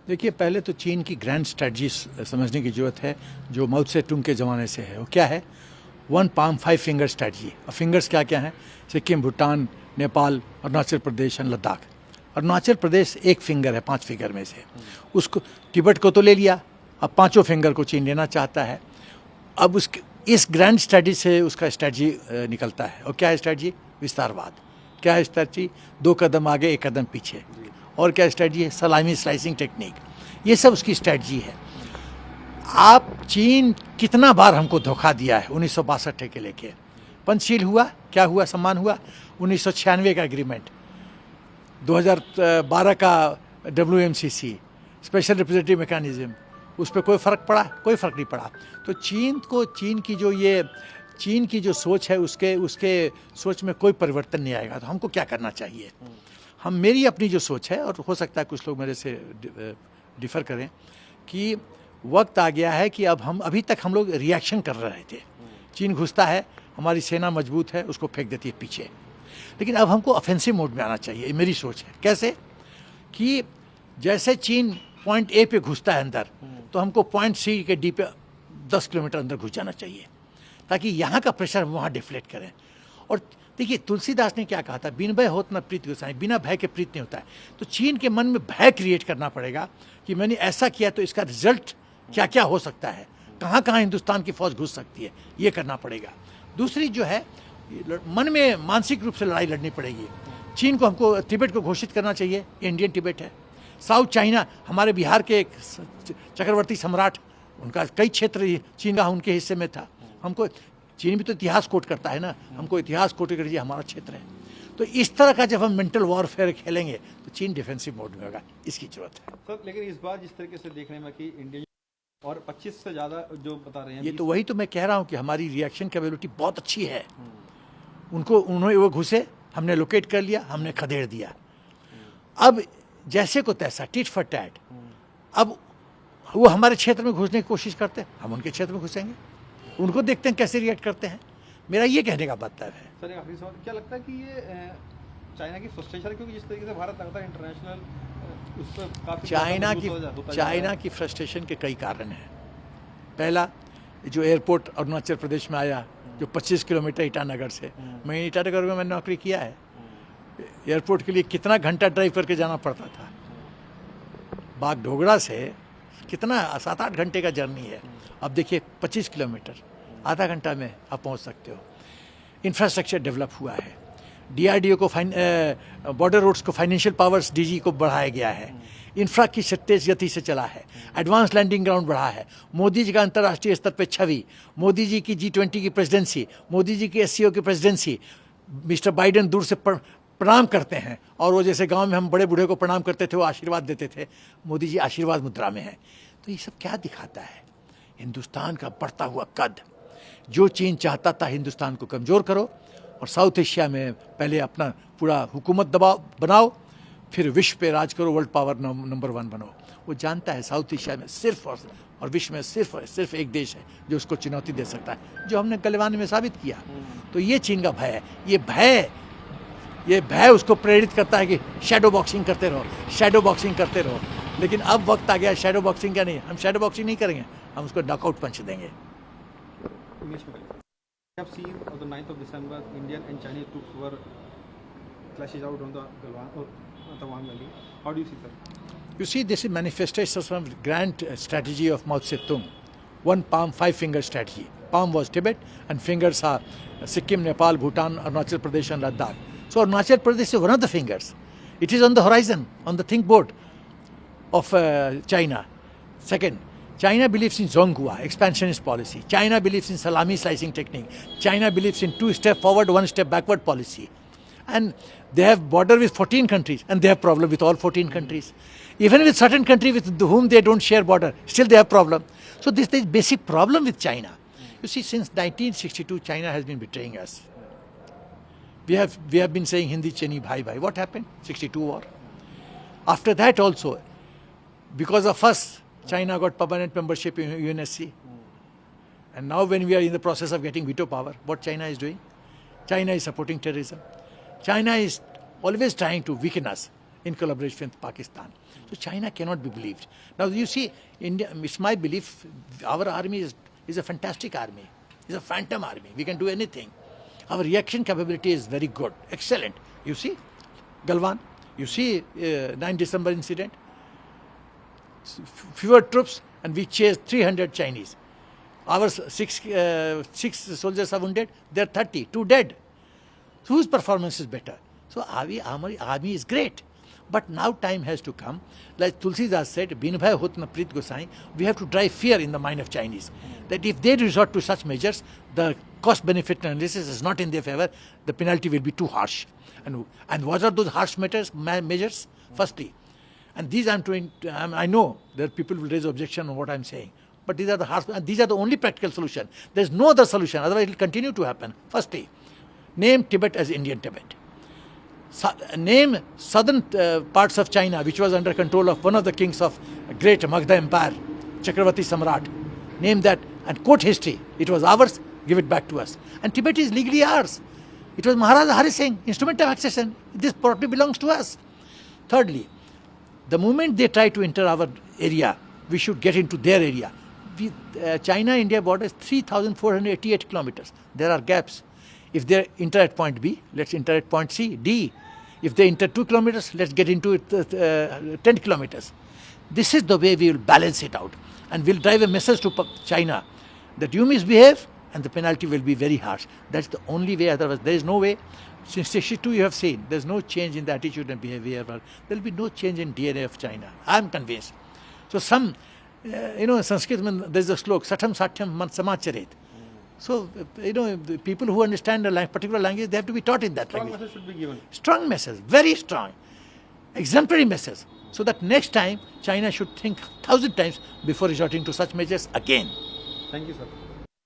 देखिए, पहले तो चीन की ग्रैंड स्ट्रेटजी समझने की ज़रूरत है, जो माओ से तुंग के ज़माने से है। वो क्या है? 1 पाम 5 फिंगर स्ट्रेटजी। और फिंगर्स क्या क्या हैं? सिक्किम, भूटान, नेपाल, अरुणाचल प्रदेश और लद्दाख। अरुणाचल प्रदेश एक फिंगर है 5 फिंगर में से। उसको तिब्बत को तो ले लिया, अब 5 फिंगर को चीन लेना चाहता है। अब इस ग्रैंड स्ट्रेटजी से उसका स्ट्रेटजी निकलता है। और क्या है स्ट्रेटजी? विस्तारवाद। क्या है स्ट्रेटजी? 2 कदम आगे 1 कदम पीछे। और क्या स्ट्रेटजी है? सलामी स्लाइसिंग टेक्निक। ये सब उसकी स्ट्रेटजी है। आप चीन कितना बार हमको धोखा दिया है 1962 के लेके। पंचशील हुआ, क्या हुआ? सम्मान हुआ। 1996 का एग्रीमेंट, 2012 का WMCC, स्पेशल रिप्रेजेंटेटिव मैकेनिज्म, उस पर कोई फ़र्क पड़ा? कोई फ़र्क नहीं पड़ा। तो चीन की जो सोच है, उसके सोच में कोई परिवर्तन नहीं आएगा। तो हमको क्या करना चाहिए? मेरी अपनी जो सोच है, और हो सकता है कुछ लोग मेरे से डिफ़र करें, कि वक्त आ गया है कि अब अभी तक हम लोग रिएक्शन कर रहे थे। चीन घुसता है, हमारी सेना मजबूत है, उसको फेंक देती है पीछे। लेकिन अब हमको ऑफेंसिव मोड में आना चाहिए, मेरी सोच है। कैसे? कि जैसे चीन पॉइंट ए पे घुसता है अंदर, तो हमको पॉइंट सी के डी पे 10 किलोमीटर अंदर घुस जाना चाहिए, ताकि यहाँ का प्रेशर वहाँ डिफ्लेक्ट करें। और देखिए, तुलसीदास ने क्या कहा था? बिन भय होत न प्रीत गोसाई। बिना भय के प्रीत नहीं होता है। तो चीन के मन में भय क्रिएट करना पड़ेगा कि मैंने ऐसा किया तो इसका रिजल्ट क्या क्या हो सकता है, कहाँ कहाँ हिंदुस्तान की फौज घुस सकती है, ये करना पड़ेगा। दूसरी जो है, मन में मानसिक रूप से लड़ाई लड़नी पड़ेगी। चीन को हमको तिब्बत को घोषित करना चाहिए, इंडियन तिब्बत है। साउथ चाइना, हमारे बिहार के एक चक्रवर्ती सम्राट, उनका कई क्षेत्र चीन का उनके हिस्से में था। हमको, चीन भी तो इतिहास कोट करता है ना, हमको इतिहास कोट कर दीजिए, हमारा क्षेत्र है। तो इस तरह का जब हम मेंटल वॉरफेयर खेलेंगे तो चीन डिफेंसिव मोड में होगा, इसकी जरूरत है। सर, लेकिन इस बार जिस तरीके से देखने में कि इंडिया और 25 से ज़्यादा जो बता रहे हैं, ये तो वही तो मैं कह रहा हूँ कि हमारी रिएक्शन कैपेबिलिटी बहुत अच्छी है। उन्होंने वो घुसे, हमने लोकेट कर लिया, हमने खदेड़ दिया। अब जैसे को तैसा, टिट फॉर टैट। अब वो हमारे क्षेत्र में घुसने की कोशिश करते हैं, हम उनके क्षेत्र में घुसेंगे, उनको देखते हैं कैसे रिएक्ट करते हैं। मेरा ये कहने का मतलब है। सर, आखिरी सवाल, क्या लगता है कि ये चाइना की फ्रस्ट्रेशन, क्योंकि जिस तरीके से भारत लगता है इंटरनेशनल उस पर काफी चाइना की फ्रस्ट्रेशन के कई कारण हैं। पहला, जो एयरपोर्ट अरुणाचल प्रदेश में आया, जो 25 किलोमीटर ईटानगर से, मैं ईटानगर में मैंने नौकरी किया है। एयरपोर्ट के लिए कितना घंटा ड्राइव करके जाना पड़ता था। बागडोगरा से कितना 7-8 घंटे का जर्नी है। अब देखिए 25 किलोमीटर, आधा घंटा में आप पहुंच सकते हो। इंफ्रास्ट्रक्चर डेवलप हुआ है। DRDO को बॉर्डर रोड्स को फाइनेंशियल पावर्स DG को बढ़ाया गया है। इंफ्रा की तेज गति से चला है। एडवांस लैंडिंग ग्राउंड बढ़ा है। मोदी जी का अंतर्राष्ट्रीय स्तर पर छवि, मोदी जी की G20 की प्रेसिडेंसी, मोदी जी की SCO की प्रेसिडेंसी, मिस्टर बाइडेन दूर से प्रणाम करते हैं। और वो जैसे गांव में हम बड़े बूढ़े को प्रणाम करते थे, वो आशीर्वाद देते थे, मोदी जी आशीर्वाद मुद्रा में हैं। तो ये सब क्या दिखाता है? हिंदुस्तान का बढ़ता हुआ कद। जो चीन चाहता था हिंदुस्तान को कमज़ोर करो, और साउथ एशिया में पहले अपना पूरा हुकूमत दबाव बनाओ, फिर विश्व पे राज करो, वर्ल्ड पावर नंबर 1 बनो। वो जानता है साउथ एशिया में सिर्फ और विश्व में सिर्फ एक देश है जो उसको चुनौती दे सकता है, जो हमने गलवान में साबित किया। तो ये चीन का भय है। ये भय उसको प्रेरित करता है कि शैडो बॉक्सिंग करते रहो। लेकिन अब वक्त आ गया शैडो बॉक्सिंग का नहीं, हम शैडो बॉक्सिंग नहीं करेंगे, हम उसको नॉकआउट पंच देंगे। We have seen on the 9th of December, Indian and Chinese troops were clashes out on the Galwan or Tawang Valley. How do you see that? You see, this is manifestation of grand strategy of Mao Zedong. 1 palm 5 finger strategy. Palm was Tibet and fingers are Sikkim, Nepal, Bhutan, Arunachal Pradesh and Ladakh. So Arunachal Pradesh is one of the fingers. It is on the horizon, on the think board of China. Second, China believes in Zonghua, expansionist policy. China believes in salami slicing technique. China believes in 2 step forward, 1 step backward policy. And they have border with 14 countries, and they have problem with all 14 countries. Even with certain countries with whom they don't share border, still they have problem. So this is basic problem with China. You see, since 1962, China has been betraying us. We have been saying Hindi Cheni bhai bhai. What happened? 62 war. After that also, because of us, China got permanent membership in UNSC. And now when we are in the process of getting veto power, what China is doing? China is supporting terrorism. China is always trying to weaken us. in collaboration with Pakistan. So China cannot be believed. Now you see, India, it's my belief, our army is a fantastic army. It's a phantom army. We can do anything. Our reaction capability is very good, excellent. You see, Galwan, you see 9 December incident, fewer troops and we chased 300 Chinese. Our six soldiers are wounded, they're 30, 2 dead. So whose performance is better? So our army is great. But now time has to come. Like Tulsidas said, Binbhai Hot na Preet Gosai, we have to drive fear in the mind of Chinese. That if they resort to such measures, the cost-benefit analysis is not in their favor, the penalty will be too harsh. And what are those harsh measures? Firstly, and these I know that people will raise objection on what I'm saying, but these are the only practical solution. There's no other solution, otherwise it will continue to happen. Firstly, name Tibet as Indian Tibet. Name southern parts of China, which was under control of one of the kings of great Magadha Empire, Chakravarti Samrat. Name that and quote history. It was ours, give it back to us. And Tibet is legally ours. It was Maharaja Hari Singh, instrument of accession. This property belongs to us. Thirdly, the moment they try to enter our area, we should get into their area. China-India border is 3,488 kilometers. There are gaps. If they enter at point B, let's enter at point C, D. If they enter 2 kilometers, let's get into it 10 kilometers. This is the way we will balance it out. And we'll drive a message to China that you misbehave and the penalty will be very harsh. That's the only way, otherwise there is no way. Since 62 you have seen, there's no change in the attitude and behavior. There will be no change in DNA of China. I'm convinced. So in Sanskrit there's a slok, Satham Satyam Man Samacharet. So, the people who understand a particular language, they have to be taught in that language. Strong message should be given. Strong message, very strong. Exemplary message. So that next time, China should think 1,000 times before resorting to such measures again. Thank you, sir.